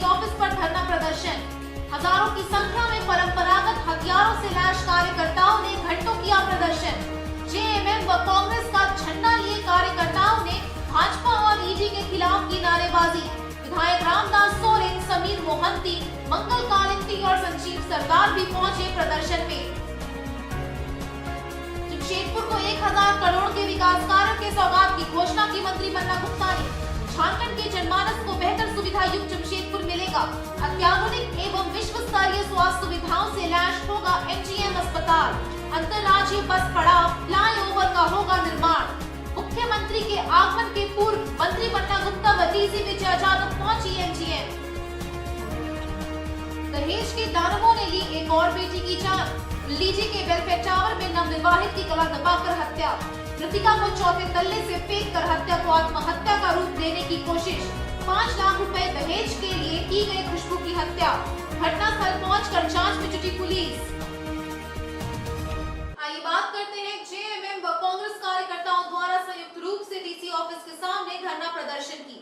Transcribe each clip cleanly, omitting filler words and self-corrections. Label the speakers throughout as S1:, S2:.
S1: Office पर धरना प्रदर्शन। हजारों की संख्या में परंपरागत हथियारों से लैस कार्यकर्ताओं ने घंटों किया प्रदर्शन। जेएमएम व कांग्रेस का झंडा लिए कार्यकर्ताओं ने भाजपा और ईडी के खिलाफ की नारेबाजी। विधायक रामदास सोरेन, समीर मोहंती, मंगल कालिंदी और संजीव सरदार भी पहुंचे प्रदर्शन में। जमशेदपुर को 1000 करोड़ के विकास कार्यों के सौगात की घोषणा की मंत्री बन्ना गुप्ता ने। झारखंड के जनमानस को बेहतर सुविधा युक्त जमशेदपुर मिलेगा। अत्याधुनिक एवं विश्व स्तरीय स्वास्थ्य सुविधाओं से लैस होगा एमजीएम अस्पताल। अंतर्राज्यीय बस पड़ाव फ्लाईओवर का होगा निर्माण। मुख्यमंत्री के आगमन के पूर्व मंत्री बन्ना गुप्ता व डीसी विजय यादव पहुंची एमजीएम। दहेज के दानवों ने ली एक और बेटी की जान। लीजी के वेलफेयर टावर में नवविवाहित की गला दबाकर हत्या। मृतिका को चौथे तल्ले से फेंक कर हत्या को आत्महत्या का रूप देने की कोशिश। 5 लाख रुपए दहेज के लिए की गई खुशबू की हत्या। घटनास्थल पहुंचकर जांच में जुटी पुलिस। आइए बात करते हैं जेएमएम व कांग्रेस कार्यकर्ताओं द्वारा संयुक्त रूप से डीसी ऑफिस के सामने धरना प्रदर्शन की।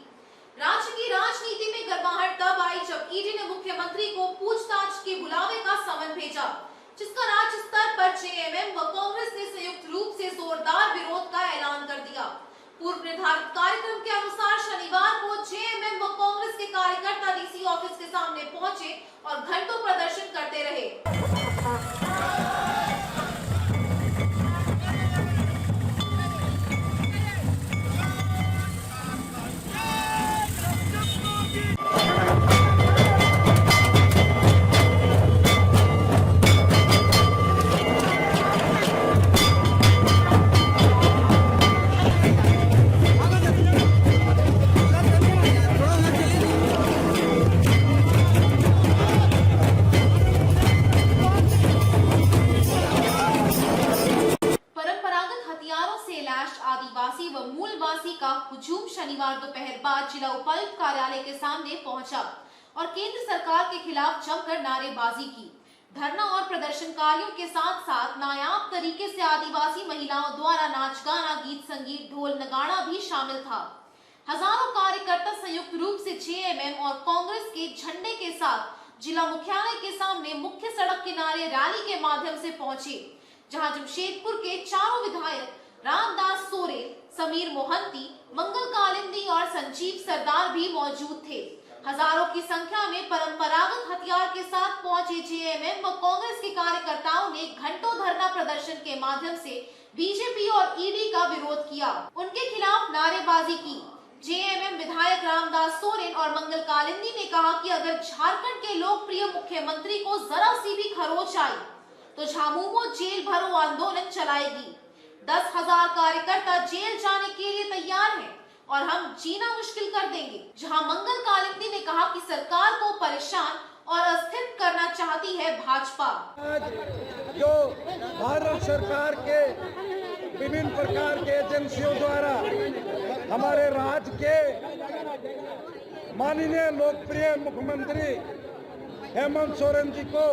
S1: राज्य की राजनीति में गर्माहट तब आई जब ईडी ने मुख्यमंत्री को पूछताछ के बुलावे का समन भेजा, जिसका राज्य स्तर पर जेएमएम व कांग्रेस ने संयुक्त रूप से जोरदार विरोध का ऐलान कर दिया। पूर्व निर्धारित कार्यक्रम के अनुसार शनिवार को जेएमएम व कांग्रेस के कार्यकर्ता डीसी ऑफिस के सामने पहुंचे और घंटों प्रदर्शन करते रहे। आदिवासी व मूलवासी का हुजूम शनिवार दोपहर बाद जिला उपायुक्त कार्यालय के सामने पहुंचा और केंद्र सरकार के खिलाफ जमकर नारेबाजी की। धरना और प्रदर्शनकारियों के साथ साथ नायाब तरीके से आदिवासी महिलाओं द्वारा नाच गाना, गीत संगीत, ढोल नगाड़ा भी शामिल था। हजारों कार्यकर्ता संयुक्त रूप से जेएमएम और कांग्रेस के झंडे के साथ जिला मुख्यालय के सामने मुख्य सड़क किनारे रैली के माध्यम से पहुंचे, जहां जमशेदपुर के चारों विधायक रामदास सोरेन, समीर मोहंती, मंगल कालिंदी और संजीव सरदार भी मौजूद थे। हजारों की संख्या में परंपरागत हथियार के साथ पहुंचे जेएमएम व कांग्रेस के कार्यकर्ताओं ने घंटों धरना प्रदर्शन के माध्यम से बीजेपी और ईडी का विरोध किया, उनके खिलाफ नारेबाजी की। जेएमएम विधायक रामदास सोरेन और मंगल कालिंदी ने कहा कि अगर झारखंड के लोकप्रिय मुख्यमंत्री को जरा सी भी खरोच आई तो झामुमो जेल भरो आंदोलन चलाएगी। 10,000 कार्यकर्ता जेल जाने के लिए तैयार हैं और हम जीना मुश्किल कर देंगे। जहां मंगल कालिंदी ने कहा कि सरकार को परेशान और अस्थिर करना चाहती है भाजपा।
S2: जो भारत सरकार के विभिन्न प्रकार के एजेंसियों द्वारा हमारे राज्य के माननीय लोकप्रिय मुख्यमंत्री हेमंत सोरेन जी को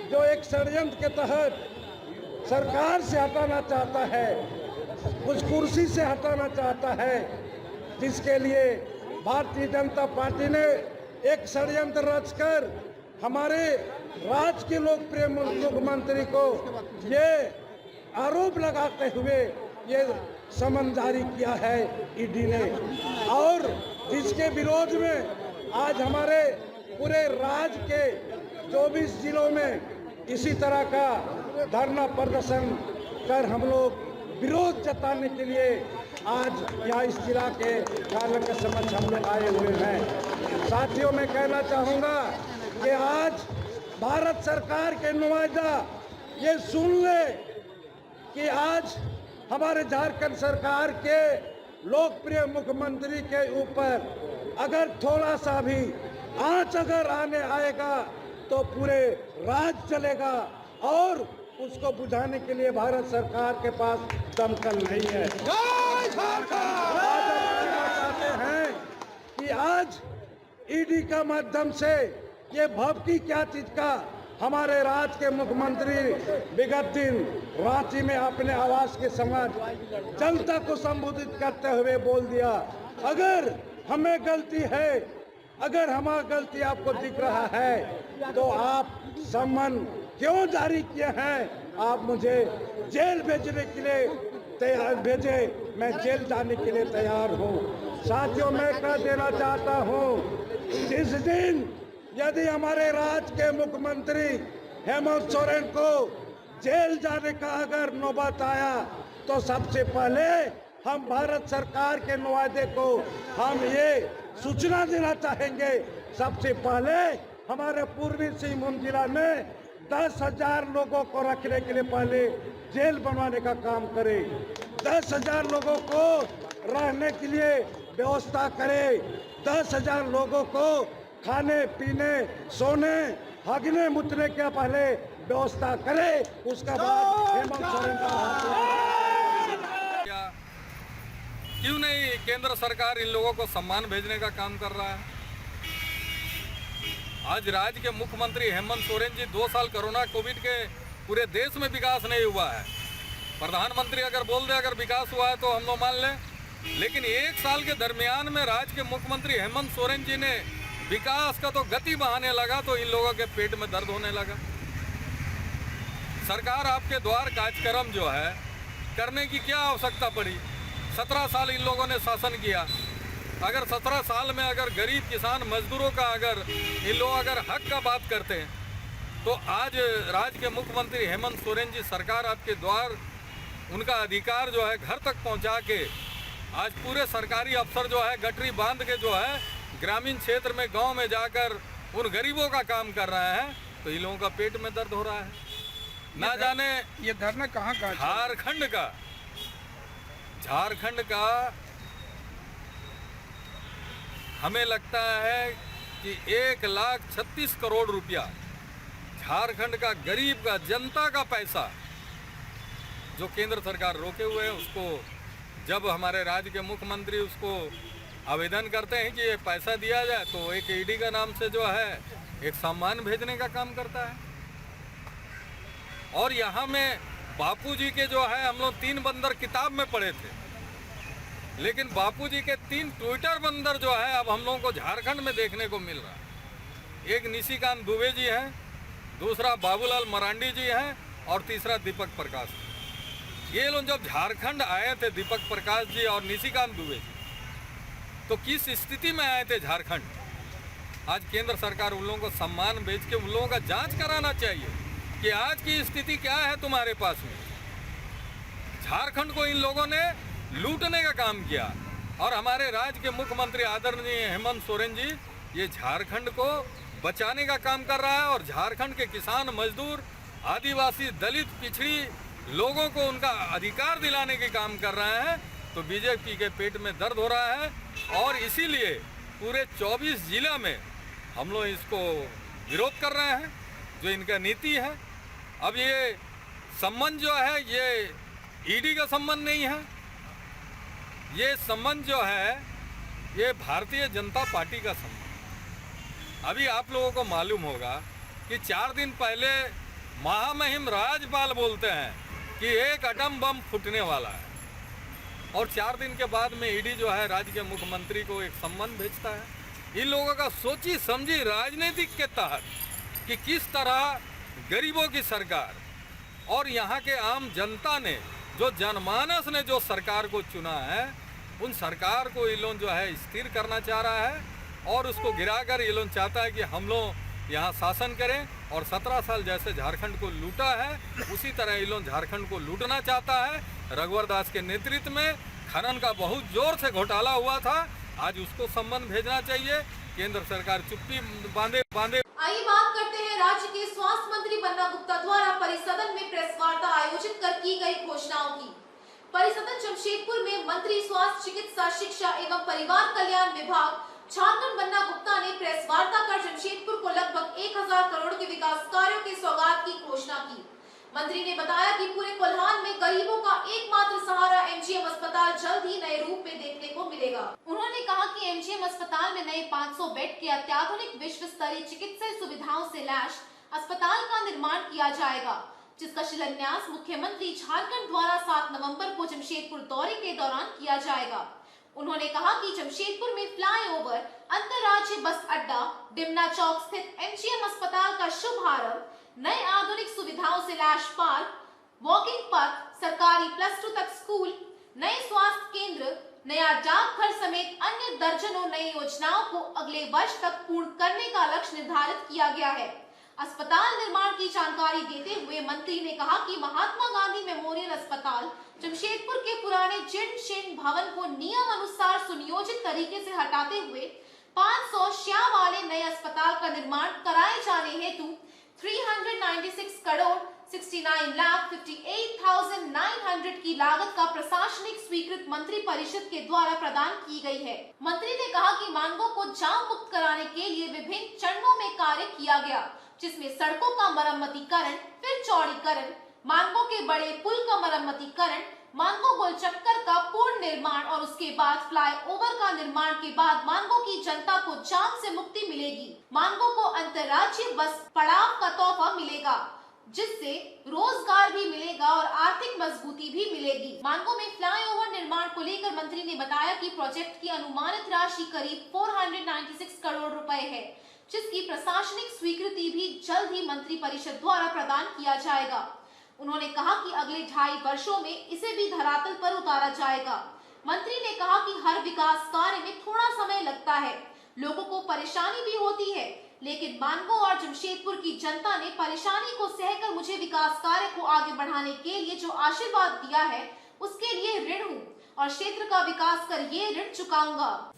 S2: जो एक षड्यंत्र के तहत सरकार से हटाना चाहता है, उस कुर्सी से हटाना चाहता है, जिसके लिए भारतीय जनता पार्टी ने एक षड्यंत्र रचकर हमारे राज्य के लोकप्रिय मुख्यमंत्री को ये आरोप लगाते हुए ये समन जारी किया है ईडी ने, और जिसके विरोध में आज हमारे पूरे राज्य के 24 जिलों में इसी तरह का धरना प्रदर्शन कर हम लोग विरोध जताने के लिए आज यहाँ इस जिला के कार्यालय के समक्ष हम लोग आए हुए हैं। साथियों, मैं कहना चाहूँगा कि आज भारत सरकार के नुमाइंदा ये सुन ले कि आज हमारे झारखंड सरकार के लोकप्रिय मुख्यमंत्री के ऊपर अगर थोड़ा सा भी आंच अगर आने आएगा तो पूरे राज्य चलेगा, और उसको बुझाने के लिए भारत सरकार के पास दमकल नहीं है। आज हम चाहते हैं कि आज ईडी का माध्यम से ये भवकी क्या चीज का हमारे राज्य के मुख्यमंत्री विगत दिन रांची में अपने आवास के समाज जनता को संबोधित करते हुए बोल दिया, अगर हमें गलती है अगर हमारा गलती आपको दिख रहा है तो आप सम्मन क्यों जारी किए हैं? आप मुझे जेल भेजने के लिए तैयार भेजे, मैं जेल जाने के लिए तैयार हूँ। साथियों, मैं कह देना चाहता हूँ, जिस दिन यदि हमारे राज्य के मुख्यमंत्री हेमंत सोरेन को जेल जाने का अगर नौबत आया तो सबसे पहले हम भारत सरकार के नुमाइंदे को हम ये सूचना देना चाहेंगे, सबसे पहले हमारे पूर्वी सिंहभूम जिला में 10,000 लोगों को रखने के लिए पहले जेल बनवाने का काम करें। 10,000 लोगों को रहने के लिए व्यवस्था करें। 10,000 लोगों को खाने पीने सोने हगने मुतने के पहले व्यवस्था करें। उसका बाद हेमंत सोरेन का
S3: क्यों नहीं केंद्र सरकार इन लोगों को सम्मान भेजने का काम कर रहा है? आज राज्य के मुख्यमंत्री हेमंत सोरेन जी 2 साल कोरोना कोविड के पूरे देश में विकास नहीं हुआ है। प्रधानमंत्री अगर बोल दे अगर विकास हुआ है तो हम लोग मान लें, लेकिन 1 साल के दरमियान में राज्य के मुख्यमंत्री हेमंत सोरेन जी ने विकास का तो गति बढ़ाने लगा तो इन लोगों के पेट में दर्द होने लगा। सरकार आपके द्वार कार्यक्रम जो है करने की क्या आवश्यकता पड़ी? 17 साल इन लोगों ने शासन किया। अगर 17 साल में अगर गरीब किसान मजदूरों का अगर इन लोग अगर हक का बात करते हैं तो आज राज्य के मुख्यमंत्री हेमंत सोरेन जी सरकार आपके द्वार उनका अधिकार जो है घर तक पहुंचा के आज पूरे सरकारी अफसर जो है गठरी बांध के जो है ग्रामीण क्षेत्र में गांव में जाकर उन गरीबों का काम कर रहे हैं तो इन लोगों का पेट में दर्द हो रहा है। ना जाने
S4: ये धरना कहाँ का?
S3: झारखंड का हमें लगता है कि 1,36 करोड़ रुपया झारखंड का गरीब का जनता का पैसा जो केंद्र सरकार रोके हुए है, उसको जब हमारे राज्य के मुख्यमंत्री उसको आवेदन करते हैं कि ये पैसा दिया जाए तो एक ईडी का नाम से जो है एक सम्मान भेजने का काम करता है। और यहाँ में बापूजी के जो है हम लोग 3 बंदर किताब में पढ़े थे, लेकिन बापूजी के 3 ट्विटर बंदर जो है अब हम लोगों को झारखंड में देखने को मिल रहा है। एक निशिकांत दुबे जी हैं, दूसरा बाबूलाल मरांडी जी हैं और तीसरा दीपक प्रकाश। ये लोग जब झारखंड आए थे दीपक प्रकाश जी और निशिकांत दुबे जी, तो किस स्थिति में आए थे झारखंड? आज केंद्र सरकार उन लोगों को सम्मान भेज के उन लोगों का जांच कराना चाहिए कि आज की स्थिति क्या है तुम्हारे पास में। झारखंड को इन लोगों ने लूटने का काम किया और हमारे राज्य के मुख्यमंत्री आदरणीय हेमंत सोरेन जी ये झारखंड को बचाने का काम कर रहा है और झारखंड के किसान मजदूर आदिवासी दलित पिछड़ी लोगों को उनका अधिकार दिलाने के काम कर रहे हैं। तो बीजेपी के पेट में दर्द हो रहा है और इसीलिए पूरे 24 जिला में हम लोग इसको विरोध कर रहे हैं जो इनका नीति है। अब ये संबंध जो है ये ईडी का संबंध नहीं है, ये संबंध जो है ये भारतीय जनता पार्टी का संबंध। अभी आप लोगों को मालूम होगा कि 4 दिन पहले महामहिम राज्यपाल बोलते हैं कि एक एटम बम फूटने वाला है और 4 दिन के बाद में ईडी जो है राज्य के मुख्यमंत्री को एक सम्मान भेजता है। इन लोगों का सोची समझी राजनीतिक के तहत कि किस तरह गरीबों की सरकार और यहाँ के आम जनता ने जो जनमानस ने जो सरकार को चुना है उन सरकार को ये लोग जो है स्थिर करना चाह रहा है और उसको गिराकर ये लोग चाहता है कि हम लोग यहाँ शासन करें और 17 साल जैसे झारखंड को लूटा है उसी तरह ये लोग झारखंड को लूटना चाहता है। रघुवर दास के नेतृत्व में खनन का बहुत जोर से घोटाला हुआ था, आज उसको सम्मान भेजना चाहिए। केंद्र सरकार चुप्पी बांधे।
S1: आइए बात करते हैं राज्य के स्वास्थ्य मंत्री बन्ना गुप्ता द्वारा परिसदन में प्रेस वार्ता आयोजित कर की गई घोषणाओं की। परिसदन जमशेदपुर में मंत्री स्वास्थ्य चिकित्सा शिक्षा एवं परिवार कल्याण विभाग झारखंड बन्ना गुप्ता ने प्रेस वार्ता कर जमशेदपुर को लगभग 1,000 करोड़ के विकास कार्यों की सौगात की घोषणा की। मंत्री ने बताया कि पूरे कोल्हान में गरीबों का एकमात्र सहारा एमजीएम अस्पताल जल्द ही नए रूप में देखने को मिलेगा। उन्होंने कहा कि एमजीएम अस्पताल में नए 500 बेड के अत्याधुनिक विश्व स्तरीय चिकित्सा सुविधाओं से लैस अस्पताल का निर्माण किया जाएगा, जिसका शिलान्यास मुख्यमंत्री झारखंड द्वारा 7 नवंबर को जमशेदपुर दौरे के दौरान किया जाएगा। उन्होंने कहा कि जमशेदपुर में फ्लाईओवर, अंतरराज्यीय बस अड्डा, डिमना चौक स्थित एमजीएम अस्पताल का शुभारंभ, नए आधुनिक सुविधाओं से लैश पार्क, वॉकिंग पथ, सरकारी +2 तक स्कूल, नए स्वास्थ्य केंद्र, नया डाकघर समेत अन्य दर्जनों नई योजनाओं को अगले वर्ष तक पूर्ण करने का लक्ष्य निर्धारित किया गया है। अस्पताल निर्माण की जानकारी देते हुए मंत्री ने कहा कि महात्मा गांधी मेमोरियल अस्पताल जमशेदपुर के पुराने जीर्ण शीर्ण भवन को नियम अनुसार सुनियोजित तरीके से हटाते हुए 500 शैय्या वाले नए अस्पताल का निर्माण कराए जाने हेतु 396 करोड़ 69,58,900 की लागत का प्रशासनिक स्वीकृत मंत्री परिषद के द्वारा प्रदान की गई है। मंत्री ने कहा कि मार्गों को जाम मुक्त कराने के लिए विभिन्न चरणों में कार्य किया गया, जिसमें सड़कों का मरम्मतीकरण, फिर चौड़ीकरण, मार्गों के बड़े पुल का मरम्मतीकरण, मार्गों गोल चक्कर का पूर्ण निर्माण और उसके बाद फ्लाईओवर का निर्माण के बाद मार्गों की जनता को जाम से मुक्ति मिलेगी। मार्गों को अंतरराज्यीय बस पड़ाव का तोहफा मिलेगा, जिससे रोजगार भी मिलेगा और आर्थिक मजबूती भी मिलेगी। मार्गों में फ्लाईओवर निर्माण को लेकर मंत्री ने बताया कि प्रोजेक्ट की अनुमानित राशि करीब 496 करोड़ रुपए है, जिसकी प्रशासनिक स्वीकृति भी जल्द ही मंत्री परिषद द्वारा प्रदान किया जाएगा। उन्होंने कहा कि अगले 2.5 वर्षों में इसे भी धरातल पर उतारा जाएगा। मंत्री ने कहा कि हर विकास कार्य में थोड़ा समय लगता है, लोगों को परेशानी भी होती है, लेकिन मानगो और जमशेदपुर की जनता ने परेशानी को सहकर मुझे विकास कार्य को आगे बढ़ाने के लिए जो आशीर्वाद दिया है, उसके लिए ऋण हूँ और क्षेत्र का विकास कर ये ऋण चुकाऊंगा।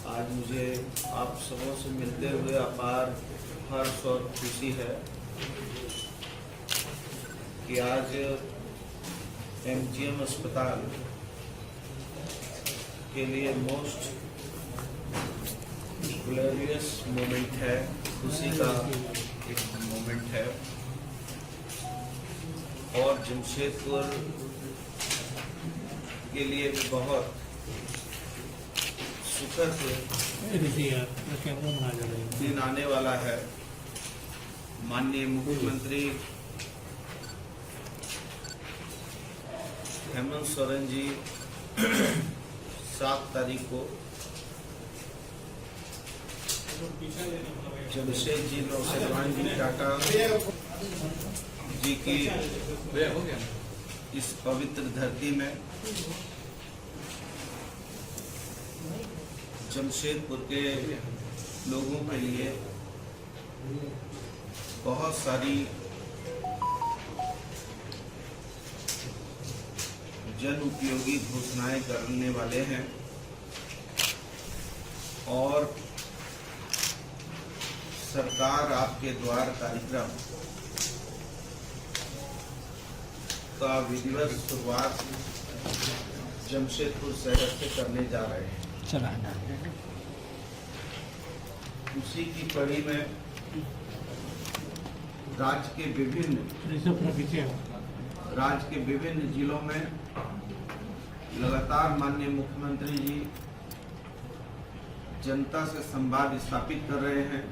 S4: आज मुझे आप सबों से मिलते हुए अपार हर्ष और खुशी है कि आज एमजीएम अस्पताल के लिए मोस्ट ग्लोरियस मोमेंट है, खुशी का एक मोमेंट है और जमशेदपुर के लिए भी बहुत सुखद दिन आने वाला है। माननीय मुख्यमंत्री हेमंत सोरेन जी 7 तारीख को जमशेद जी नौसेना जी टाटा जी की इस पवित्र धरती में जमशेदपुर के लोगों के लिए बहुत सारी जन उपयोगी घोषणाएं करने वाले हैं और सरकार आपके द्वार कार्यक्रम का विधिवत शुरुआत जमशेदपुर शहर से करने जा रहे हैं। उसी की कड़ी में राज्य के विभिन्न जिलों में लगातार माननीय मुख्यमंत्री जी जनता से संवाद स्थापित कर रहे हैं,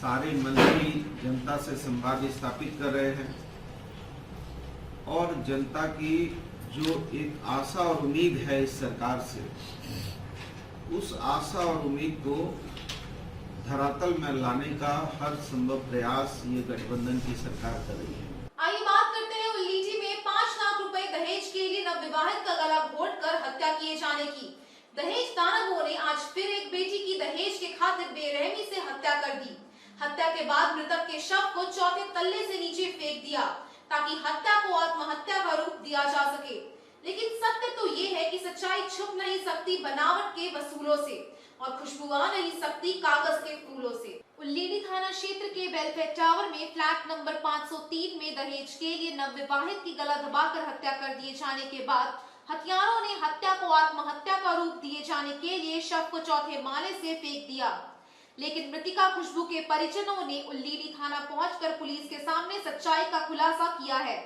S4: सारे मंत्री जनता से संवाद स्थापित कर रहे हैं और जनता की जो एक आशा और उम्मीद है इस सरकार से, उस आशा और उम्मीद को धरातल में लाने का हर संभव प्रयास ये गठबंधन की सरकार कर रही है।
S1: आइए बात करते हैं उल्लीटी में 5 लाख रुपए दहेज के लिए नवविवाहित का गला घोटकर हत्या किए जाने की। दहेज दानवों ने आज फिर एक बेटी की दहेज के खातिर बेरहमी से हत्या कर दी। हत्या के बाद मृतक के शव को 4थे तल्ले से नीचे फेंक दिया ताकि हत्या को आत्महत्या का रूप दिया जा सके। लेकिन सत्य तो ये है कि सच्चाई छुप नहीं सकती बनावट के वसूलों से और खुशबू आ नहीं सकती कागज के फूलों से। उल्लीडी थाना क्षेत्र के वेलफेयर टावर में फ्लैट नंबर 503 में दहेज के लिए नवविवाहित की गला दबाकर हत्या कर दिए जाने के बाद हत्यारों ने हत्या को आत्महत्या का रूप दिए जाने के लिए शव को 4थे माले से फेंक दिया। लेकिन मृतिका खुशबू के परिजनों ने उल्लीडी थाना पहुंचकर पुलिस के सामने सच्चाई का खुलासा किया है।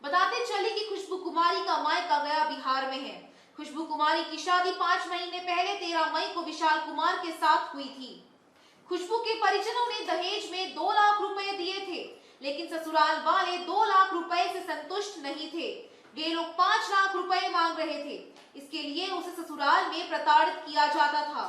S1: बताते चले कि खुशबू कुमारी का मायका गया बिहार में है। खुशबू कुमारी की शादी 5 महीने पहले 13 मई को विशाल कुमार के साथ हुई थी। खुशबू के परिजनों ने दहेज में 2 लाख रुपए दिए थे, लेकिन ससुराल वाले 2 लाख रुपए से संतुष्ट नहीं थे। वे लोग 5 लाख रुपए मांग रहे थे। इसके लिए उसे ससुराल में प्रताड़ित किया जाता था।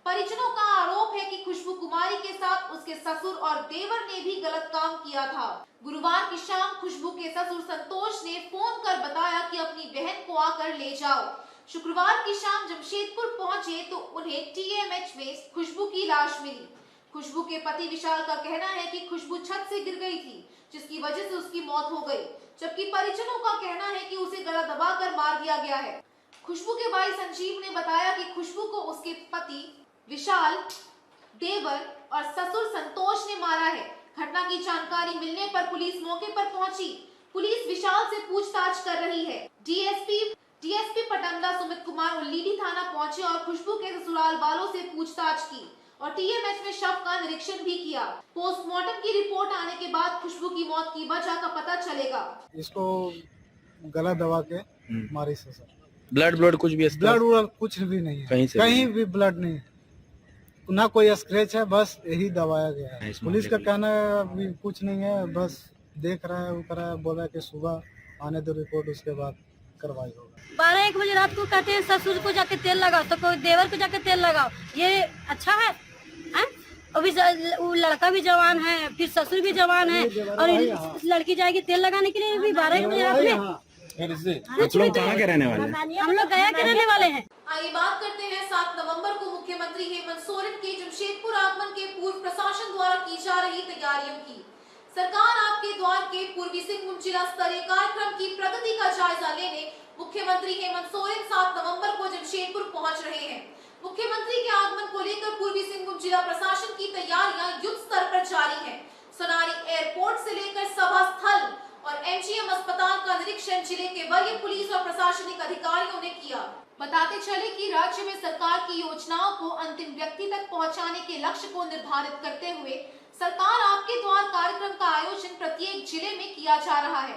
S1: परिजनों का आरोप है कि खुशबू कुमारी के साथ उसके ससुर और देवर ने भी गलत काम किया था। गुरुवार की शाम खुशबू के ससुर संतोष ने फोन कर बताया कि अपनी बहन को आकर ले जाओ। शुक्रवार की शाम जमशेदपुर पहुंचे तो उन्हें टीएमएच में खुशबू की लाश मिली। खुशबू के पति विशाल का कहना है कि खुशबू छत से गिर गई थी, जिसकी वजह से उसकी मौत हो गई, जबकि परिजनों का कहना है कि उसे गला दबाकर मार दिया गया है। खुशबू के भाई संजीव ने बताया कि खुशबू को उसके पति विशाल, देवर और ससुर संतोष ने मारा है। घटना की जानकारी मिलने पर पुलिस मौके पर पहुंची। पुलिस विशाल से पूछताछ कर रही है। डीएसपी पटंगा सुमित कुमार उल्लीडी थाना पहुंचे और खुशबू के ससुराल वालों से पूछताछ की और टीएमएच में शव का निरीक्षण भी किया। पोस्टमार्टम की रिपोर्ट आने के बाद खुशबू की मौत की वजह का पता चलेगा।
S5: इसको गला दबा के मारी से सर।
S6: ब्लड कुछ भी
S5: ब्लड कुछ भी नहीं है, कहीं भी ब्लड नहीं है, ना कोई स्क्रैच है, बस यही दबाया गया है। पुलिस का कहना भी कुछ नहीं है, बस देख रहा है, वो कर रहा है, बोला कि सुबह आने दो रिपोर्ट, उसके बाद कार्रवाई होगा।
S7: 12-1 बजे रात को कहते हैं ससुर को जाके तेल लगाओ, तो कोई देवर को जाके तेल लगाओ, ये अच्छा है? अभी वो लड़का भी जवान है, फिर ससुर भी जवान है, और लड़की जाएगी तेल लगाने के लिए भी 12-1 बजे रात में।
S6: कहाँ के रहने वाले हैं?
S7: हम लोग गया के रहने वाले हैं।
S1: आइए बात करते हैं 7 नवंबर को मुख्यमंत्री हेमंत सोरेन के जमशेदपुर आगमन के पूर्व प्रशासन द्वारा की जा रही तैयारियों की। सरकार आपके द्वार के पूर्वी सिंहभूम जिला स्तरीय कार्यक्रम की प्रगति का जायजा लेने मुख्यमंत्री हेमंत सोरेन 7 नवंबर को जमशेदपुर पहुंच रहे हैं। मुख्यमंत्री के आगमन को लेकर पूर्वी सिंहभूम जिला प्रशासन की तैयारियां युद्ध स्तर पर जारी है। सोनारी एयरपोर्ट से लेकर सभा स्थल और एमजीएम अस्पताल का निरीक्षण जिले के वरीय पुलिस और प्रशासनिक अधिकारियों ने किया। बताते चले कि राज्य में सरकार की योजनाओं को अंतिम व्यक्ति तक पहुंचाने के लक्ष्य को निर्धारित करते हुए सरकार आपके द्वार कार्यक्रम का आयोजन प्रत्येक जिले में किया जा रहा है।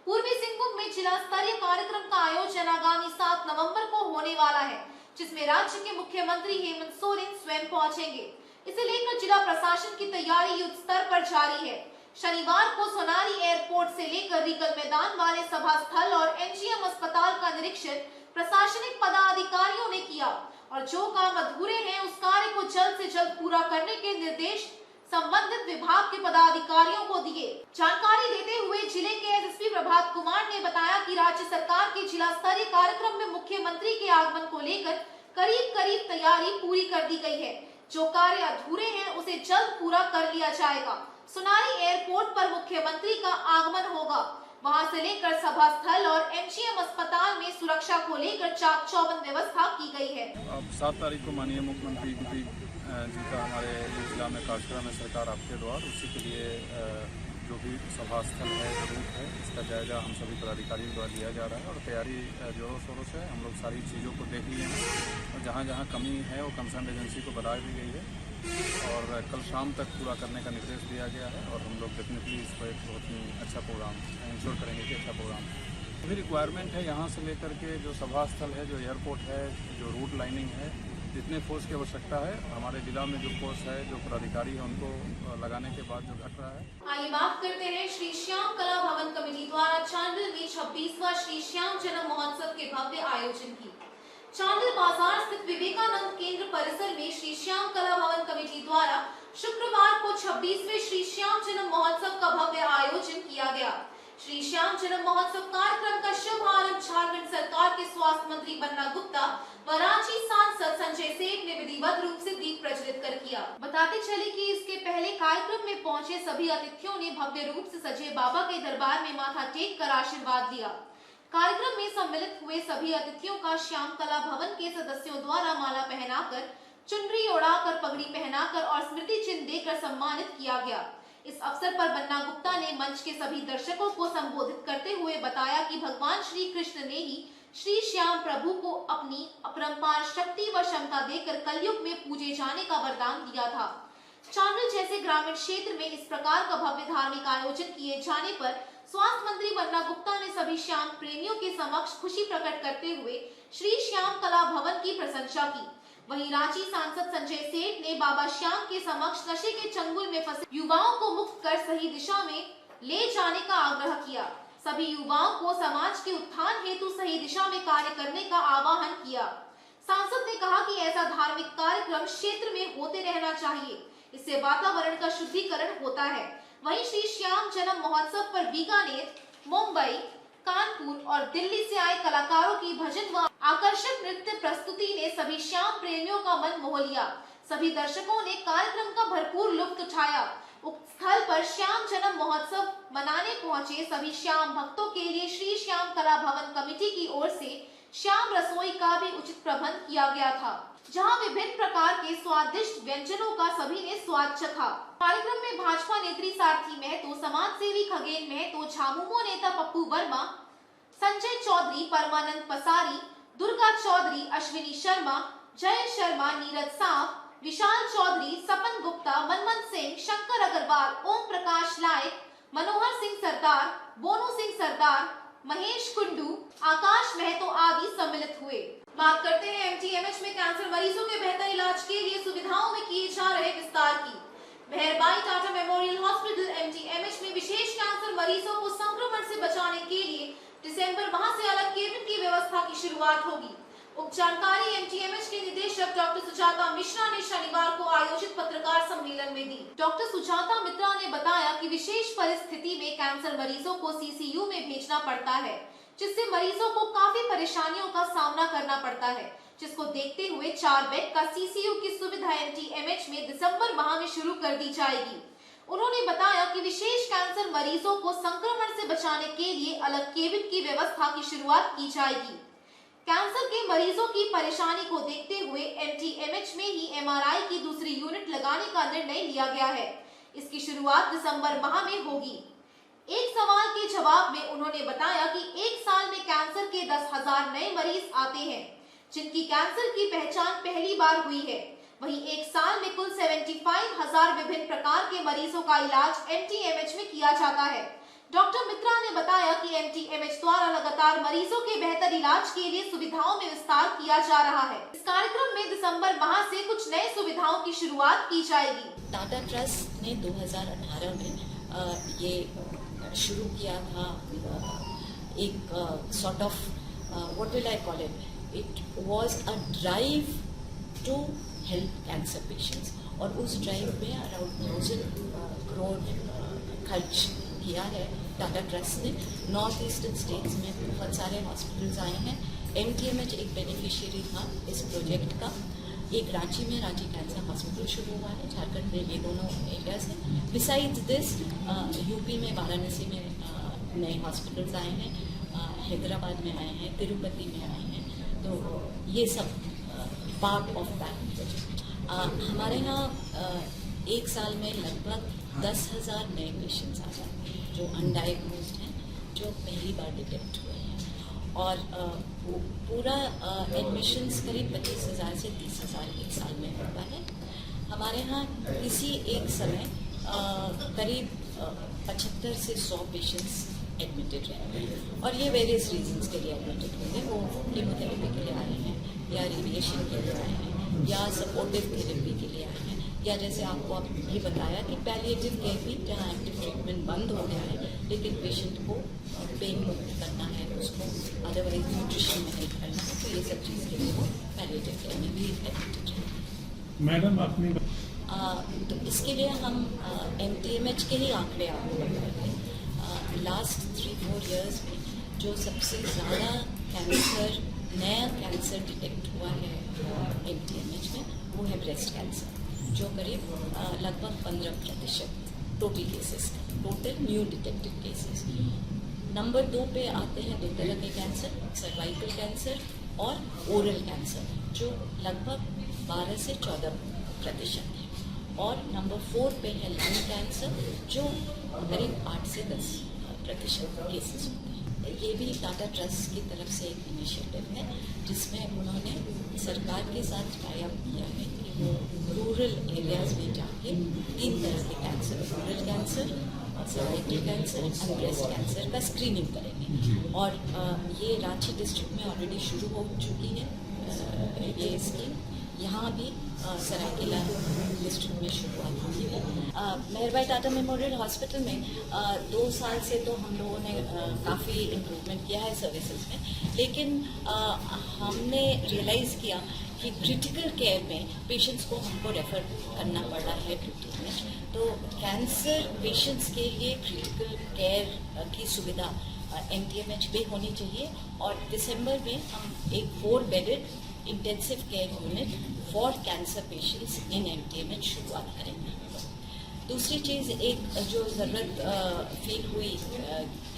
S1: पूर्वी सिंहभूम में जिला स्तरीय कार्यक्रम का आयोजन आगामी 7 नवंबर को होने वाला है, जिसमें राज्य के मुख्यमंत्री हेमंत सोरेन स्वयं पहुंचेंगे। इसे लेकर जिला प्रशासन की तैयारी युद्ध स्तर पर जारी है। शनिवार को सोनारी एयरपोर्ट से लेकर रीगल मैदान वाले सभा स्थल और एमजीएम अस्पताल का निरीक्षण प्रशासनिक पदाधिकारियों ने किया और जो काम अधूरे हैं उस कार्य को जल्द से जल्द पूरा करने के निर्देश संबंधित विभाग के पदाधिकारियों को दिए। जानकारी देते हुए जिले के एसएसपी प्रभात कुमार ने बताया कि राज्य सरकार के जिला स्तरीय कार्यक्रम में मुख्यमंत्री के आगमन को लेकर करीब तैयारी पूरी कर दी गई है। जो कार्य अधूरे हैं उसे जल्द पूरा कर लिया जाएगा। सोनारी एयरपोर्ट पर मुख्यमंत्री का आगमन होगा, वहां से लेकर सभा स्थल और एमजीएम अस्पताल में सुरक्षा को लेकर चाक चौबंद व्यवस्था की गई है।
S8: अब 7 तारीख को माननीय मुख्यमंत्री जी का हमारे जिला में कार्यक्रम है सरकार आपके द्वार, उसी के लिए जो भी सभा स्थल है, रूट है, इसका जायजा हम सभी पदाधिकारियों द्वारा लिया जा रहा है और तैयारी जोरों शोरों से हम लोग सारी चीज़ों को देख लिए हैं और जहाँ जहाँ कमी है वो कंसर्न एजेंसी को बता दी गई है और कल शाम तक पूरा करने का निर्देश दिया गया है और हम लोग डेफिनेटली इस पर एक बहुत ही अच्छा प्रोग्राम इंश्योर करेंगे कि अच्छा प्रोग्राम अभी रिक्वायरमेंट है। यहाँ से लेकर के जो सभा स्थल है, जो एयरपोर्ट है, जो रूट लाइनिंग है, जितने फोर्स की आवश्यकता है हमारे जिला में जो फोर्स है, जो पदाधिकारी है, उनको लगाने के बाद जो घट रहा है।
S1: आइए बात करते हैं श्री श्याम कला भवन कमेटी द्वारा चांडिल में 26वां श्री श्याम जन्म महोत्सव के भव्य आयोजन की। चांडिल बाजार स्थित विवेकानंद केंद्र परिसर में श्री श्याम कला भवन कमेटी द्वारा शुक्रवार को 26वें श्री श्याम जन्म महोत्सव का भव्य आयोजन किया गया। श्री श्याम जन्म महोत्सव कार्यक्रम का शुभारंभ झारखंड सरकार के स्वास्थ्य मंत्री बन्ना गुप्ता व रांची सांसद संजय सेठ ने विधिवत रूप से दीप प्रज्वलित कर किया। बताते चले कि इसके पहले कार्यक्रम में पहुंचे सभी अतिथियों ने भव्य रूप से सजे बाबा के दरबार में माथा टेक कर आशीर्वाद लिया। कार्यक्रम में सम्मिलित हुए सभी अतिथियों का श्याम कला भवन के सदस्यों द्वारा माला पहनाकर, चुनरी ओढ़ाकर, पगड़ी पहनाकर और स्मृति चिन्ह देकर सम्मानित किया गया। इस अवसर पर बन्ना गुप्ता ने मंच के सभी दर्शकों को संबोधित करते हुए बताया कि भगवान श्री कृष्ण ने ही श्री श्याम प्रभु को अपनी अपरंपार शक्ति व क्षमता देकर कलयुग में पूजे जाने का वरदान दिया था। चांडिल जैसे ग्रामीण क्षेत्र में इस प्रकार का भव्य धार्मिक आयोजन किए जाने पर स्वास्थ्य मंत्री बन्ना गुप्ता ने सभी श्याम प्रेमियों के समक्ष खुशी प्रकट करते हुए श्री श्याम कला भवन की प्रशंसा की। वहीं रांची सांसद संजय सेठ ने बाबा श्याम के समक्ष नशे के चंगुल में फंसे युवाओं को मुक्त कर सही दिशा में ले जाने का आग्रह किया। सभी युवाओं को समाज के उत्थान हेतु सही दिशा में कार्य करने का आह्वान किया। सांसद ने कहा कि ऐसा धार्मिक कार्यक्रम क्षेत्र में होते रहना चाहिए, इससे वातावरण का शुद्धिकरण होता है। वहीं श्री श्याम जन्म महोत्सव पर बीकानेर, मुंबई, कानपुर और दिल्ली से आए कलाकारों की भजन व आकर्षक नृत्य प्रस्तुति ने सभी श्याम प्रेमियों का मन मोह लिया। सभी दर्शकों ने कार्यक्रम का भरपूर लुत्फ उठाया। उक्त स्थल पर श्याम जन्म महोत्सव मनाने पहुंचे सभी श्याम भक्तों के लिए श्री श्याम कला भवन कमेटी की ओर से श्याम रसोई का भी उचित प्रबंध किया गया था, जहां विभिन्न प्रकार के स्वादिष्ट व्यंजनों का सभी ने स्वाद चखा। कार्यक्रम में भाजपा नेत्री सारथी महतो, समाज सेवी खगेन महतो, झामुमो नेता पप्पू वर्मा, संजय चौधरी, परमानंद पसारी, दुर्गा चौधरी, अश्विनी शर्मा, जय शर्मा, नीरज सांप, विशाल चौधरी, सपन गुप्ता, मनमन सिंह, शंकर अग्रवाल, ओम प्रकाश लायक, मनोहर सिंह सरदार, बोनू सिंह सरदार, महेश कुंडू, आकाश महतो आदि सम्मिलित हुए। बात करते हैं एमटीएमएच में कैंसर मरीजों के बेहतर इलाज के लिए सुविधाओं में किए जा रहे विस्तार की। Meherbai Tata memorial hospital MTMH में विशेष कैंसर मरीजों को संक्रमण से बचाने के लिए दिसंबर माह से अलग केबिन की व्यवस्था की शुरुआत होगी। उक्त जानकारी एमटीएमएच के निदेशक डॉक्टर सुजाता मिश्रा ने शनिवार को आयोजित पत्रकार सम्मेलन में दी। डॉक्टर सुजाता मिश्रा ने बताया कि विशेष परिस्थिति में कैंसर मरीजों को सीसीयू में भेजना पड़ता है, जिससे मरीजों को काफी परेशानियों का सामना करना पड़ता है, जिसको देखते हुए 4 बेड का सीसीयू की सुविधा एमटीएमएच में दिसंबर माह में शुरू कर दी जाएगी। उन्होंने बताया कि विशेष कैंसर मरीजों को संक्रमण से बचाने के लिए अलग केबिन की व्यवस्था की शुरुआत की जाएगी। कैंसर के मरीजों की परेशानी को देखते हुए एमटीएमएच में ही एमआरआई की दूसरी यूनिट लगाने का निर्णय लिया गया है। इसकी शुरुआत दिसंबर माह में होगी। एक सवाल के जवाब में उन्होंने बताया कि एक साल में कैंसर के 10,000 नए मरीज आते हैं, जिनकी कैंसर की पहचान पहली बार हुई है। वहीं एक साल में कुल 75,000 विभिन्न प्रकार के मरीजों का इलाज एमटीएमएच में किया जाता है। डॉक्टर मित्रा ने बताया कि एमटीएमएच द्वारा लगातार मरीजों के बेहतर इलाज के लिए सुविधाओं में विस्तार किया जा रहा है। इस कार्यक्रम में दिसंबर माह से कुछ नए सुविधाओं की शुरुआत की जाएगी।
S9: टाटा ट्रस्ट ने 2018 में ये शुरू किया था एक sort of what will I call it, it was a drive to help cancer patients, और उस ड्राइव में अराउंड 1000 करोड़ खर्च किया है टाटा ट्रस्ट ने। नॉर्थ ईस्टर्न स्टेट्स में बहुत सारे हॉस्पिटल्स आए हैं। एमटीएमएच एक बेनिफिशियरी था इस प्रोजेक्ट का। एक रांची में रांची कैंसर हॉस्पिटल शुरू हुआ है, झारखंड में ये दोनों एरियाज हैं। बिसाइड्स दिस यूपी में वाराणसी में नए हॉस्पिटल्स आए हैं, हैदराबाद में आए हैं, तिरुपति में आए हैं। तो ये सब पार्ट ऑफ दैट प्रोजेक्ट। हमारे यहाँ एक साल में लगभग 10,000 नए पेशेंट्स आ जाते हैं जो अनडायग्नोज्ड हैं, जो पहली बार डिटेक्ट हुए हैं, और पूरा एडमिशन्स करीब 25,000 से 30,000 एक साल में होता है। हमारे यहाँ किसी एक समय करीब 75 से 100 पेशेंट्स एडमिटेड रहे, और ये वेरियस रीजंस के लिए एडमिटेड होंगे। वो कीमोथेरेपी के लिए आए हैं, या रेडिएशन के लिए आए हैं, या सपोर्टिव थेरेपी के लिए आए हैं, या जैसे आपको अभी बताया कि पैलिएटिव केयर भी, जहाँ एक्टिव ट्रीटमेंट बंद हो गया है लेकिन पेशेंट को पेन मुक्त करना है, उसको अदरवाइज न्यूट्रिशन में हेल्प करना है, तो ये सब चीज़ के लिए वो पैलिएटिव केयर में भी एडमिटेड है।
S6: मैडम आपने
S9: तो इसके लिए हम एमटीएमएच के ही आंकड़े आपको बताएंगे। लास्ट 3-4 ईयर्स में जो सबसे ज़्यादा कैंसर, नया कैंसर डिटेक्ट हुआ है एमटीएमएच में, वो है ब्रेस्ट कैंसर, जो करीब लगभग 15% total cases, total new detected cases. Number 2 पे आते हैं 2 तरह के कैंसर, सर्वाइकल कैंसर और ओरल कैंसर, जो लगभग 12 से 14% है। और नंबर 4 पे है लंग कैंसर, जो करीब 8 से 10% केसेस होते हैं। ये भी टाटा ट्रस्ट की तरफ से एक इनिशिएटिव है, जिसमें उन्होंने सरकार के साथ टाई अप किया है कि वो रूरल एरियाज में जाके 3 तरह के cancer, rural cancer, cervical cancer and breast cancer का स्क्रीनिंग करेंगे। और ये रांची डिस्ट्रिक्ट में ऑलरेडी शुरू हो चुकी है ये स्कीम, यहाँ भी सरायकेला डिस्ट्रिक्ट में शुरुआत हुई है। मेहरबाई टाटा मेमोरियल हॉस्पिटल में 2 साल से तो हम लोगों ने काफ़ी इम्प्रूवमेंट किया है सर्विसेज में, लेकिन हमने रियलाइज़ किया कि क्रिटिकल केयर में पेशेंट्स को हमको रेफ़र करना पड़ रहा है ड्यूटी में। तो कैंसर पेशेंट्स के लिए क्रिटिकल केयर की सुविधा MTMH पे होनी चाहिए, और दिसंबर में हम एक four bedded intensive care unit for cancer patients in MTMH शुरुआत करेंगे। दूसरी चीज़ एक जो ज़रूरत फील हुई,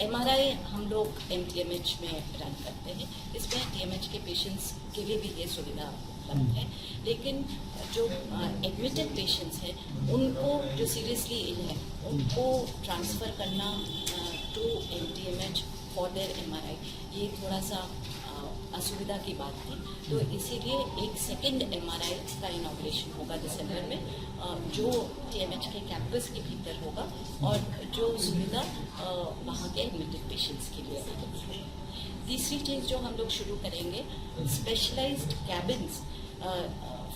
S9: MRI हम लोग MTMH में रन करते हैं, इसमें TMH के पेशेंट्स के लिए भी ये सुविधा उपलब्ध है, लेकिन जो एडमिटेड पेशेंट्स हैं उनको जो सीरियसली इल है उनको ट्रांसफ़र करना to MTMH for their MRI, ये थोड़ा सा असुविधा की बात थी। तो इसीलिए एक सेकंड MRI का इनॉग्रेशन होगा दिसंबर में, जो TMH के कैंपस के भीतर होगा, और जो सुविधा वहाँ के एडमिटेड पेशेंट्स के लिए है। तीसरी चीज़ जो हम लोग शुरू करेंगे, specialised cabins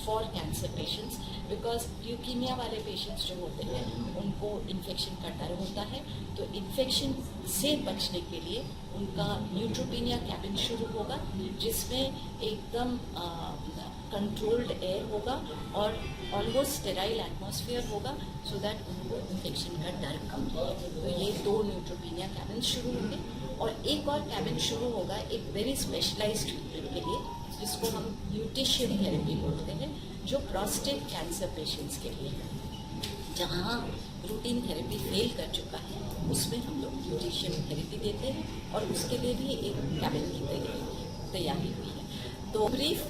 S9: for cancer patients, because leukaemia वाले पेशेंट्स जो होते हैं उनको इन्फेक्शन का डर होता है, तो इन्फेक्शन से बचने के लिए उनका न्यूट्रोपेनिया कैबिन शुरू होगा, जिसमें एकदम कंट्रोल्ड एयर होगा और ऑलमोस्ट स्टेराइल एटमॉस्फेयर होगा, सो दैट उनको इन्फेक्शन का डर कम हो। तो ये 2 न्यूट्रोपेनिया कैबिन शुरू होंगे, और एक और कैबिन शुरू होगा एक वेरी स्पेशलाइज्ड ट्रीटमेंट के लिए, जिसको हम ल्यूटेशियन थेरेपी बोलते हैं, जो प्रोस्टेट कैंसर पेशेंट्स के लिए है। जहाँ रूटीन थेरेपी फेल कर चुका है उसमें हम लोग ल्यूटेशियन थेरेपी देते हैं, और उसके लिए भी एक कैबिन की तैयारी हुई है। तो brief,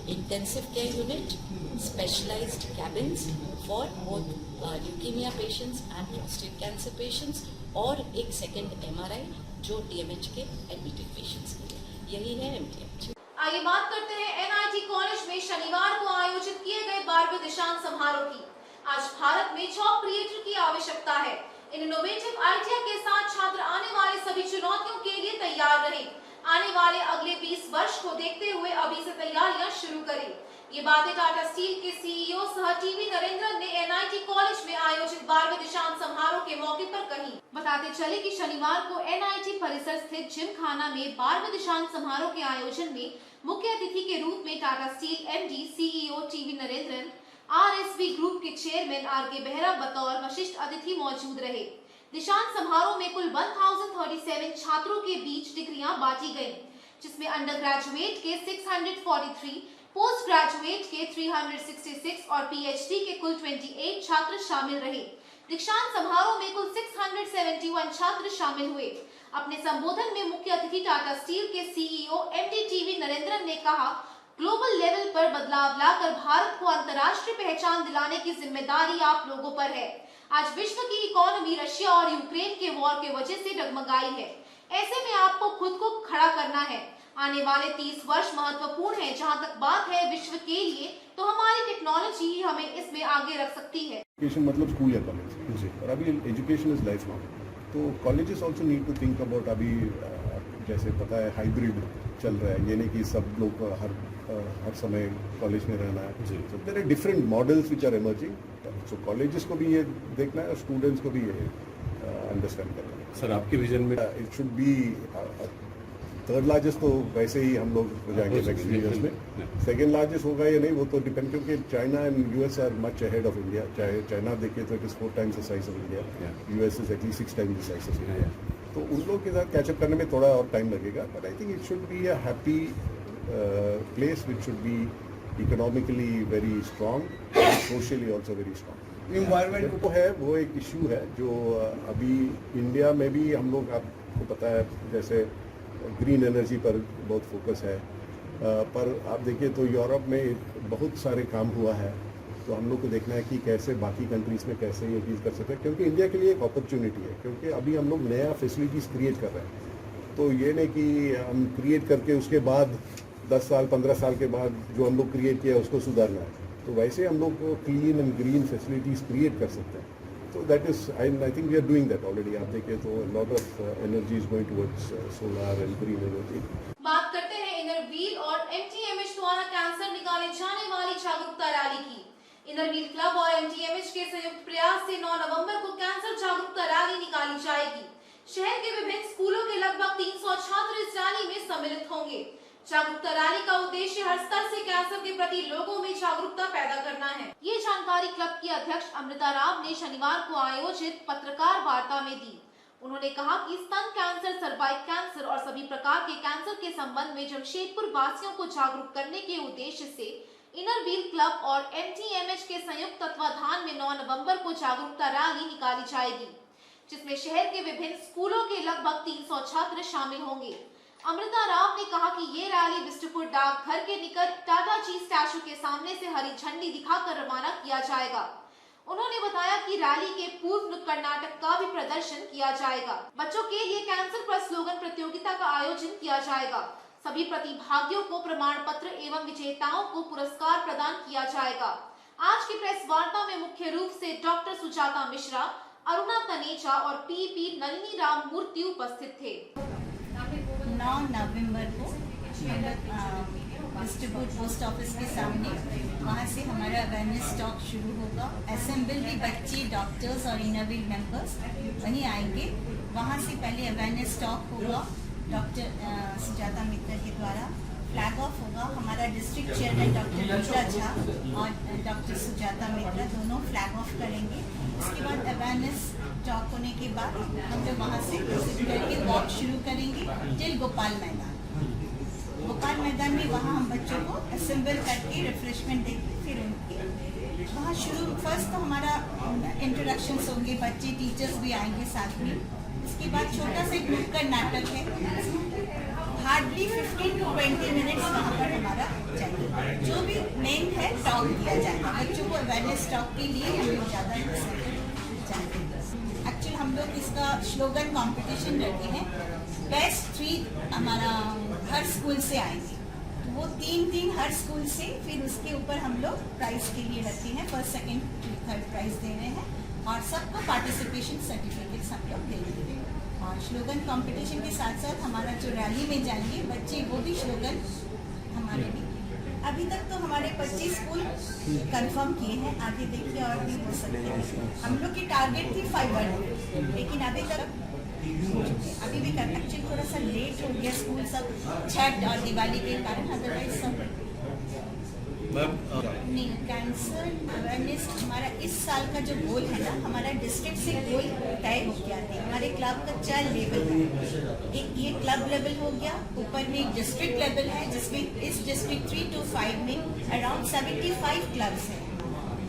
S9: intensive care unit, specialised cabins for both leukaemia patients and prostate cancer patients, और एक सेकेंड MRI जो TMH के एडमिटेड पेशेंट्स के लिए, यही है MTMH।
S1: आइए बात करते हैं NIT कॉलेज में शनिवार को आयोजित किए गए 12वें दीक्षांत समारोह की। आज भारत में जॉब क्रिएटर की आवश्यकता है। इन इनोवेटिव आइडिया के साथ छात्र आने वाले सभी चुनौतियों के लिए तैयार रहें। आने वाले अगले 20 वर्ष को देखते हुए अभी से तैयारियां शुरू करें। ये बातें टाटा स्टील के CEO सह टीवी नरेंद्रन ने NIT कॉलेज में आयोजित 12वें दीक्षांत समारोह के मौके पर कही। बताते चले कि शनिवार को NIT परिसर स्थित जिम खाना में 12वें दीक्षांत समारोह के आयोजन में मुख्य अतिथि के रूप में Tata steel MD CEO TV Narendran, RSV group के चेयरमैन RK बेहरा बतौर विशिष्ट अतिथि मौजूद रहे। दीक्षांत समारोह में कुल 1037 छात्रों के बीच डिग्रियां बांटी गयी, जिसमें अंडर ग्रेजुएट के 643, पोस्ट ग्रेजुएट के 366 और PhD के कुल 28 छात्र शामिल रहे। दीक्षांत समारोह में कुल 671 छात्र शामिल हुए। अपने संबोधन में मुख्य अतिथि टाटा स्टील के CEO MD टीवी नरेंद्रन ने कहा, ग्लोबल लेवल पर बदलाव लाकर भारत को अंतर्राष्ट्रीय पहचान दिलाने की जिम्मेदारी आप लोगों पर है। आज विश्व की इकोनॉमी रशिया और यूक्रेन के वॉर के वजह से डगमगाई है। ऐसे में आपको खुद को खड़ा करना है। आने वाले 30 वर्ष महत्वपूर्ण हैं। जहां तक बात है विश्व के लिए, तो हमारी टेक्नोलॉजी ही हमें इसमें आगे रख सकती है।
S10: एजुकेशन मतलब स्कूल या कॉलेज, और अभी एजुकेशन इज लाइफ लॉन्ग, तो colleges also need to think about, अभी जैसे पता है हाइब्रिड चल रहा है, ये नहीं कि सब लोग हर समय कॉलेज में रहना है। So there are different models which are emerging, so colleges को भी ये देखना है और स्टूडेंट्स को भी ये अंडरस्टैंड करना है।
S6: सर आपके विजन में
S10: it should be third largest, तो वैसे ही हम लोग हो जाएंगे नेक्स्ट ईयर्स में। सेकेंड लार्जेस्ट होगा या नहीं वो तो डिपेंड, क्योंकि China and US are much ahead of India. चाहे चाइना देखिए तो it is 4 times the size of India, US is at least 6 times the size of India. तो उन लोगों के साथ कैचअप करने में थोड़ा और टाइम लगेगा, but I think it should be a happy place which should be economically very strong, socially also very strong. Environment को है वो एक इशू है जो अभी इंडिया में भी हम लोग, आपको पता है जैसे ग्रीन एनर्जी पर बहुत फोकस है, पर आप देखिए तो यूरोप में बहुत सारे काम हुआ है, तो हम लोग को देखना है कि कैसे बाकी कंट्रीज़ में कैसे ये चीज़ कर सकते हैं, क्योंकि इंडिया के लिए एक अपॉर्चुनिटी है, क्योंकि अभी हम लोग नया फैसिलिटीज़ क्रिएट कर रहे हैं। तो ये नहीं कि हम क्रिएट करके उसके बाद 10 साल 15 साल के बाद जो हम लोग क्रिएट किया उसको सुधारना है, तो वैसे हम लोग clean and green facilities create कर सकते हैं। So that is, I think we are doing that already. आप देखिए तो a lot of energy is going towards solar and green energy.
S1: बात करते हैं इनर व्हील और MTMH द्वारा कैंसर निकाले जाने जाने वाली जागरूकता रैली की। इनर व्हील क्लब और MTMH के संयुक्त प्रयास से 9 नवंबर को कैंसर जागरूकता रैली निकाली जाएगी। शहर के विभिन्न स्कूलों के लगभग 300 छात्र इस रैली में सम्मिलित होंगे। जागरूकता रैली का उद्देश्य हर स्तर से कैंसर के प्रति लोगों में जागरूकता पैदा करना है। ये जानकारी क्लब की अध्यक्ष अमृता राव ने शनिवार को आयोजित पत्रकार वार्ता में दी। उन्होंने कहा कि स्तन कैंसर, सर्वाइकल कैंसर और सभी प्रकार के कैंसर के संबंध में जमशेदपुर वासियों को जागरूक करने के उद्देश्य से इनर व्हील क्लब और MTMH के संयुक्त तत्वाधान में 9 नवंबर को जागरूकता रैली निकाली जाएगी, जिसमें शहर के विभिन्न स्कूलों के लगभग 300 छात्र शामिल होंगे। अमृता राव ने कहा कि ये रैली बिष्टुपुर डाकघर के निकट टाटा जी स्टैचू के सामने से हरी झंडी दिखाकर रवाना किया जाएगा। उन्होंने बताया कि रैली के पूर्व नुक्कड़ नाटक का भी प्रदर्शन किया जाएगा। बच्चों के लिए कैंसर पर स्लोगन प्रतियोगिता का आयोजन किया जाएगा। सभी प्रतिभागियों को प्रमाण पत्र एवं विजेताओं को पुरस्कार प्रदान किया जाएगा। आज की प्रेस वार्ता में मुख्य रूप से डॉक्टर सुजाता मिश्रा, अरुणा तनेजा और PP नलिनी राम मूर्ति उपस्थित थे।
S11: 9 नवंबर को बिष्टुपुर पोस्ट ऑफिस के सामने वहाँ से हमारा अवेयरनेस टॉक शुरू होगा। असेंबल भी बच्चे, डॉक्टर्स और इनर व्हील मेंबर्स वहीं आएंगे। वहाँ से पहले अवेयरनेस टॉक होगा डॉक्टर सुजाता मित्रा के द्वारा। फ्लैग ऑफ होगा। हमारा district chairman doctor Mishra Jha और डॉक्टर सुजाता मित्रा दोनों फ्लैग ऑफ करेंगे। उसके बाद अवेयरनेस टॉक होने के बाद हम लोग वहाँ से करके वॉक शुरू करेंगे टिल गोपाल मैदान। गोपाल मैदान में वहाँ हम बच्चों को असेंबल करके रिफ्रेशमेंट देंगे। फिर उनके वहाँ शुरू फर्स्ट तो हमारा इंट्रोडक्शंस होंगे, बच्चे टीचर्स भी आएंगे साथ में। इसके बाद छोटा सा नुक्कड़ नाटक है, हार्डली 15 to 20 मिनट्स वहाँ पर हमारा चाहिए। जो भी मेन है टॉक दिया जाएगा बच्चों को। अवेयरनेस टॉक के लिए हम लोग ज़्यादा चाहते हैं। एक्चुअली हम लोग इसका स्लोगन कंपटीशन रखे हैं। बेस्ट 3 हमारा हर स्कूल से आएंगे, तो वो 3 हर स्कूल से। फिर उसके ऊपर हम लोग प्राइज के लिए रखे हैं, फर्स्ट, सेकंड, थर्ड प्राइज दे रहे हैं और सबको पार्टिसिपेशन सर्टिफिकेट्स हम लोग दे रहे हैं। और स्लोगन कंपटीशन के साथ साथ हमारा जो रैली में जाएंगे बच्चे, वो भी स्लोगन हमारे भी। अभी तक तो हमारे 25 स्कूल कंफर्म किए हैं, आगे देखिए और भी हो सकते हैं। हम लोग की टारगेट थी 500, लेकिन अभी तक अभी भी कर एक्चुअली थोड़ा सा लेट हो गया स्कूल सब छठ और दिवाली के कारण, अदरवाइज सब नहीं। कैंसर अवेयरनेस हमारा इस साल का जो गोल है ना, हमारा डिस्ट्रिक्ट से गोल तय हो गया है। हमारे क्लब का 4 लेवल है। एक ये क्लब लेवल हो गया, ऊपर में एक डिस्ट्रिक्ट लेवल है जिसमें इस डिस्ट्रिक्ट 3 to 5 में अराउंड 75 क्लब्स हैं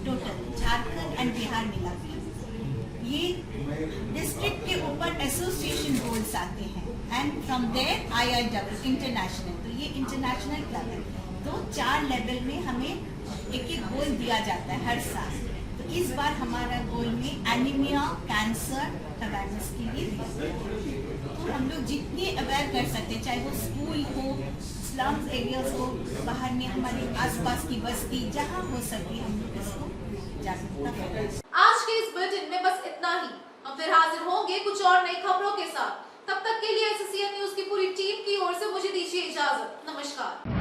S11: टोटल, झारखंड एंड बिहार मिला के। ये डिस्ट्रिक्ट के ऊपर एसोसिएशन गोल्स आते हैं and from there IIW international. तो ये इंटरनेशनल क्लब है। तो 4 लेवल में हमें एक गोल दिया जाता है हर साल। तो इस बार हमारा गोल में एनीमिया, कैंसर अवेयरनेस के लिए तो हम लोग जितनी अवेयर कर सकते हैं, चाहे वो स्कूल हो, स्लम्स एरियाज हो, बाहर में हमारे आसपास की बस्ती, जहाँ हो सके हम लोग इसको जागरूकता करें।
S1: आज के इस बुलेटिन में बस इतना ही। हम फिर हाजिर होंगे कुछ और नई खबरों के साथ। तब तक के लिए SCN न्यूज की पूरी टीम की ओर से मुझे दीजिए इजाजत। नमस्कार।